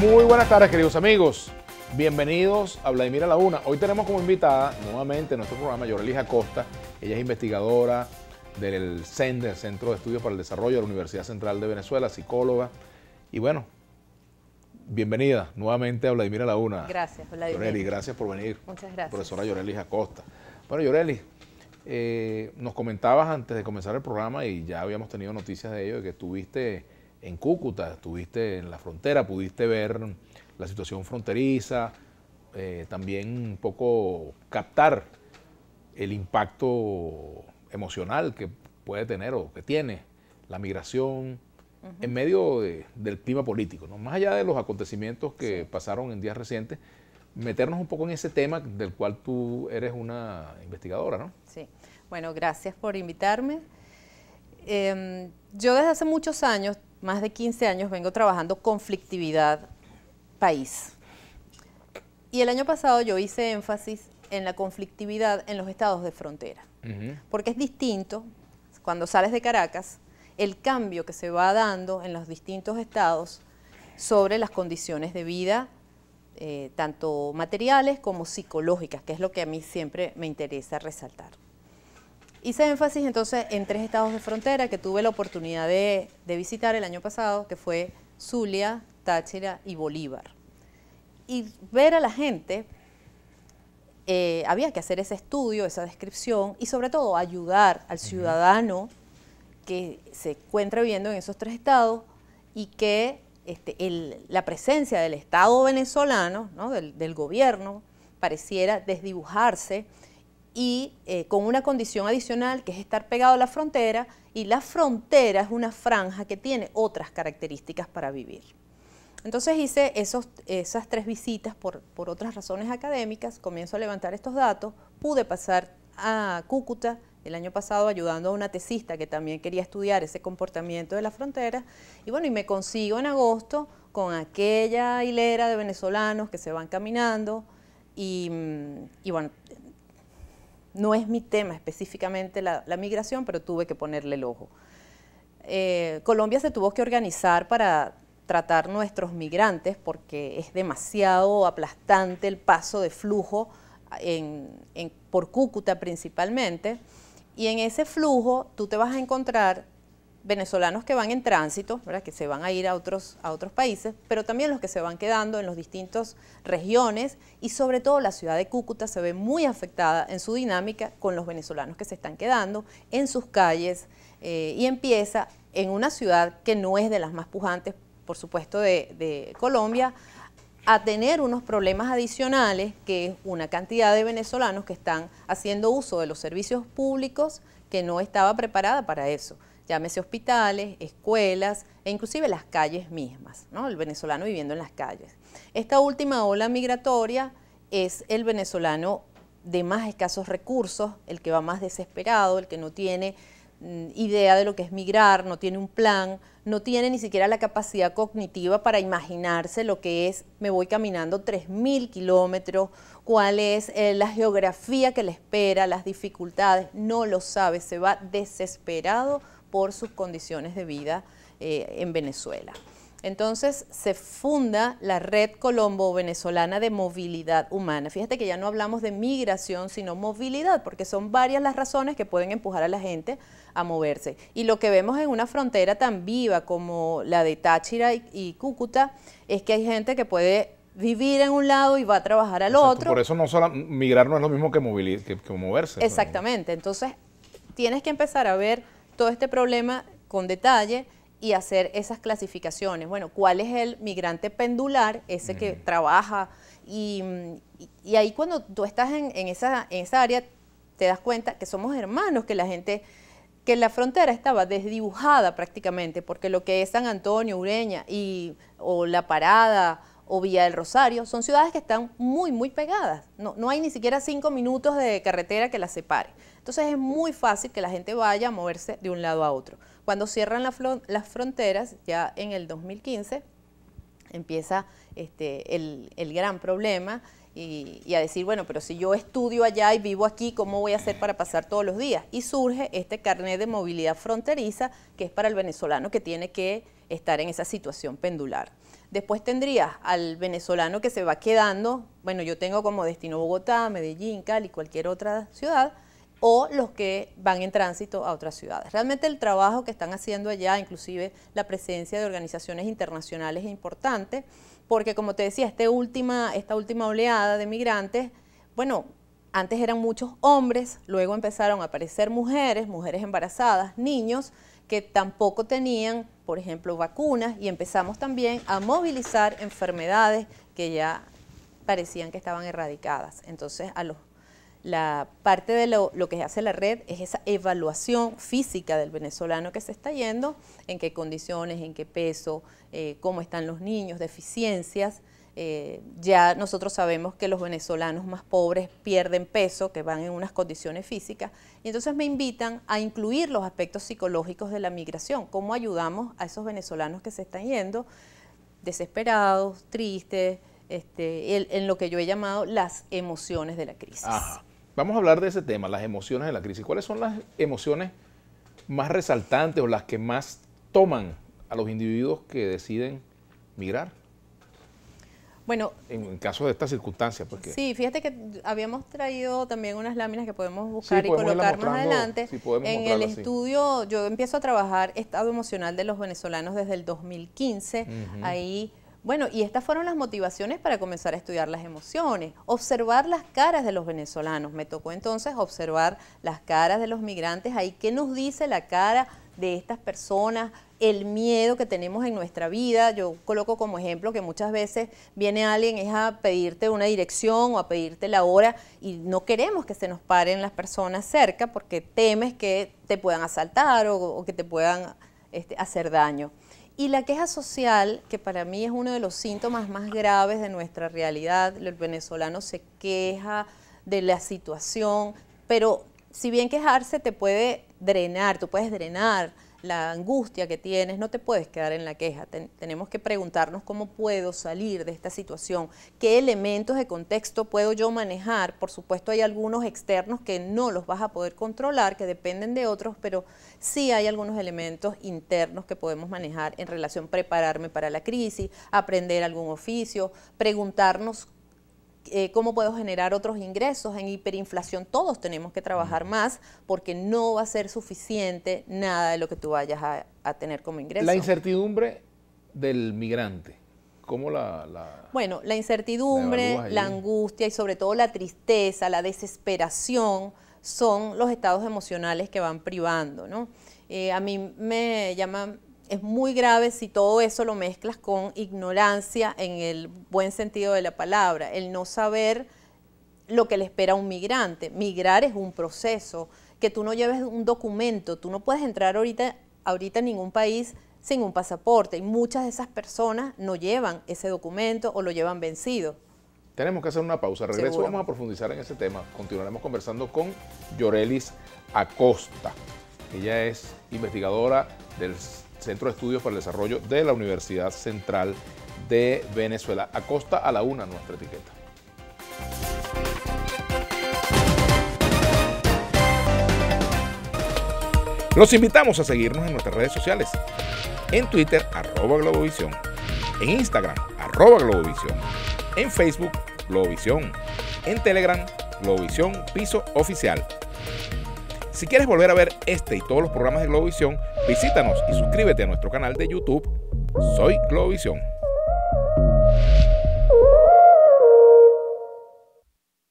Muy buenas tardes, queridos amigos. Bienvenidos a Vladimir a la Una. Hoy tenemos como invitada nuevamente en nuestro programa Yoreli Acosta. Ella es investigadora del CEN, del Centro de Estudios para el Desarrollo de la Universidad Central de Venezuela, psicóloga. Y bueno, bienvenida nuevamente a Vladimir a la Una. Gracias, Vladimir. Yoreli, gracias por venir. Muchas gracias. Profesora Yoreli Acosta. Bueno, Yoreli, nos comentabas antes de comenzar el programa, y ya habíamos tenido noticias de ello, de que estuviste en Cúcuta, estuviste en la frontera, pudiste ver la situación fronteriza, también un poco captar el impacto emocional que puede tener o que tiene la migración en medio del clima político, ¿no? Más allá de los acontecimientos que pasaron en días recientes, meternos un poco en ese tema del cual tú eres una investigadora, ¿no? Sí, bueno, gracias por invitarme. Yo desde hace muchos años, más de 15 años, vengo trabajando conflictividad país. Y el año pasado yo hice énfasis en la conflictividad en los estados de frontera. Porque es distinto, cuando sales de Caracas, el cambio que se va dando en los distintos estados sobre las condiciones de vida, tanto materiales como psicológicas, que es lo que a mí siempre me interesa resaltar. Hice énfasis entonces en 3 estados de frontera que tuve la oportunidad de visitar el año pasado, que fue Zulia, Táchira y Bolívar. Y ver a la gente, había que hacer ese estudio, esa descripción, y sobre todo ayudar al ciudadano que se encuentra viviendo en esos 3 estados y que la presencia del Estado venezolano, ¿no? del gobierno, pareciera desdibujarse, y con una condición adicional que es estar pegado a la frontera, y la frontera es una franja que tiene otras características para vivir. Entonces hice esas 3 visitas por otras razones académicas, comienzo a levantar estos datos, pude pasar a Cúcuta el año pasado ayudando a una tesista que también quería estudiar ese comportamiento de la frontera, y bueno, y me consigo en agosto con aquella hilera de venezolanos que se van caminando, y bueno, no es mi tema específicamente la migración, pero tuve que ponerle el ojo. Colombia se tuvo que organizar para tratar nuestros migrantes porque es demasiado aplastante el paso de flujo por Cúcuta principalmente, y en ese flujo tú te vas a encontrar venezolanos que van en tránsito, ¿verdad? Que se van a ir a otros países, pero también los que se van quedando en las distintas regiones, y sobre todo la ciudad de Cúcuta se ve muy afectada en su dinámica con los venezolanos que se están quedando en sus calles, y empieza en una ciudad que no es de las más pujantes, por supuesto, de Colombia, a tener unos problemas adicionales, que es una cantidad de venezolanos que están haciendo uso de los servicios públicos que no estaba preparada para eso. Llámese hospitales, escuelas e inclusive las calles mismas, ¿no? El venezolano viviendo en las calles. Esta última ola migratoria es el venezolano de más escasos recursos, el que va más desesperado, el que no tiene idea de lo que es migrar, no tiene un plan, no tiene ni siquiera la capacidad cognitiva para imaginarse lo que es: me voy caminando 3.000 kilómetros, cuál es la geografía que le espera, las dificultades, no lo sabe, se va desesperado por sus condiciones de vida en Venezuela. Entonces se funda la Red Colombo-Venezolana de Movilidad Humana. Fíjate que ya no hablamos de migración, sino movilidad, porque son varias las razones que pueden empujar a la gente a moverse. Y lo que vemos en una frontera tan viva como la de Táchira y Cúcuta es que hay gente que puede vivir en un lado y va a trabajar al otro. Por eso migrar no es lo mismo que moverse. Exactamente. Entonces tienes que empezar a ver todo este problema con detalle y hacer esas clasificaciones. Bueno, ¿cuál es el migrante pendular? Ese que trabaja, y ahí cuando tú estás en esa área te das cuenta que somos hermanos, que la gente, que la frontera estaba desdibujada prácticamente, porque lo que es San Antonio, Ureña o La Parada o Villa del Rosario son ciudades que están muy, muy pegadas. No hay ni siquiera 5 minutos de carretera que las separe. Entonces es muy fácil que la gente vaya a moverse de un lado a otro. Cuando cierran las fronteras, ya en el 2015, empieza el gran problema, y a decir, bueno, pero si yo estudio allá y vivo aquí, ¿cómo voy a hacer para pasar todos los días? Y surge este carnet de movilidad fronteriza, que es para el venezolano que tiene que estar en esa situación pendular. Después tendrías al venezolano que se va quedando, bueno, yo tengo como destino Bogotá, Medellín, Cali, cualquier otra ciudad, o los que van en tránsito a otras ciudades. Realmente el trabajo que están haciendo allá, inclusive la presencia de organizaciones internacionales es importante, porque como te decía, esta última oleada de migrantes, bueno, antes eran muchos hombres, luego empezaron a aparecer mujeres embarazadas, niños, que tampoco tenían, por ejemplo, vacunas, y empezamos también a movilizar enfermedades que ya parecían que estaban erradicadas. Entonces, la parte de lo que hace la red es esa evaluación física del venezolano que se está yendo, en qué condiciones, en qué peso, cómo están los niños, deficiencias. Ya nosotros sabemos que los venezolanos más pobres pierden peso, que van en unas condiciones físicas, y entonces me invitan a incluir los aspectos psicológicos de la migración, cómo ayudamos a esos venezolanos que se están yendo desesperados, tristes, en lo que yo he llamado las emociones de la crisis. Ajá. Vamos a hablar de ese tema, las emociones de la crisis. ¿Cuáles son las emociones más resaltantes o las que más toman a los individuos que deciden migrar? Bueno, en caso de estas circunstancias. Porque sí, fíjate que habíamos traído también unas láminas que podemos buscar y colocar más adelante. Sí, en el estudio, yo empiezo a trabajar estado emocional de los venezolanos desde el 2015. Ahí, bueno, y estas fueron las motivaciones para comenzar a estudiar las emociones, observar las caras de los venezolanos. Me tocó entonces observar las caras de los migrantes, ahí qué nos dice la cara de estas personas, el miedo que tenemos en nuestra vida. Yo coloco como ejemplo que muchas veces viene alguien es a pedirte una dirección o a pedirte la hora y no queremos que se nos paren las personas cerca porque temes que te puedan asaltar o que te puedan hacer daño. Y la queja social, que para mí es uno de los síntomas más graves de nuestra realidad, el venezolano se queja de la situación, pero si bien quejarse te puede drenar, tú puedes drenar la angustia que tienes, no te puedes quedar en la queja. Tenemos que preguntarnos cómo puedo salir de esta situación, qué elementos de contexto puedo yo manejar. Por supuesto hay algunos externos que no los vas a poder controlar, que dependen de otros, pero sí hay algunos elementos internos que podemos manejar en relación a prepararme para la crisis, aprender algún oficio, preguntarnos cómo puedo generar otros ingresos. En hiperinflación todos tenemos que trabajar más porque no va a ser suficiente nada de lo que tú vayas a tener como ingreso. La incertidumbre del migrante, ¿cómo Bueno, la incertidumbre, la angustia y sobre todo la tristeza, la desesperación son los estados emocionales que van privando, ¿no? A mí me llama... Es muy grave si todo eso lo mezclas con ignorancia en el buen sentido de la palabra, el no saber lo que le espera a un migrante. Migrar es un proceso, que tú no lleves un documento, tú no puedes entrar ahorita en ningún país sin un pasaporte y muchas de esas personas no llevan ese documento o lo llevan vencido. Tenemos que hacer una pausa, regreso, Seguro. Vamos a profundizar en ese tema. Continuaremos conversando con Yorelis Acosta. Ella es investigadora del Centro de Estudios para el Desarrollo de la Universidad Central de Venezuela. Acosta a la una, nuestra etiqueta. Los invitamos a seguirnos en nuestras redes sociales. En Twitter, @Globovisión. En Instagram, @Globovisión. En Facebook, Globovisión. En Telegram, Globovisión Piso Oficial. Si quieres volver a ver este y todos los programas de Globovisión, visítanos y suscríbete a nuestro canal de YouTube. Soy Globovisión.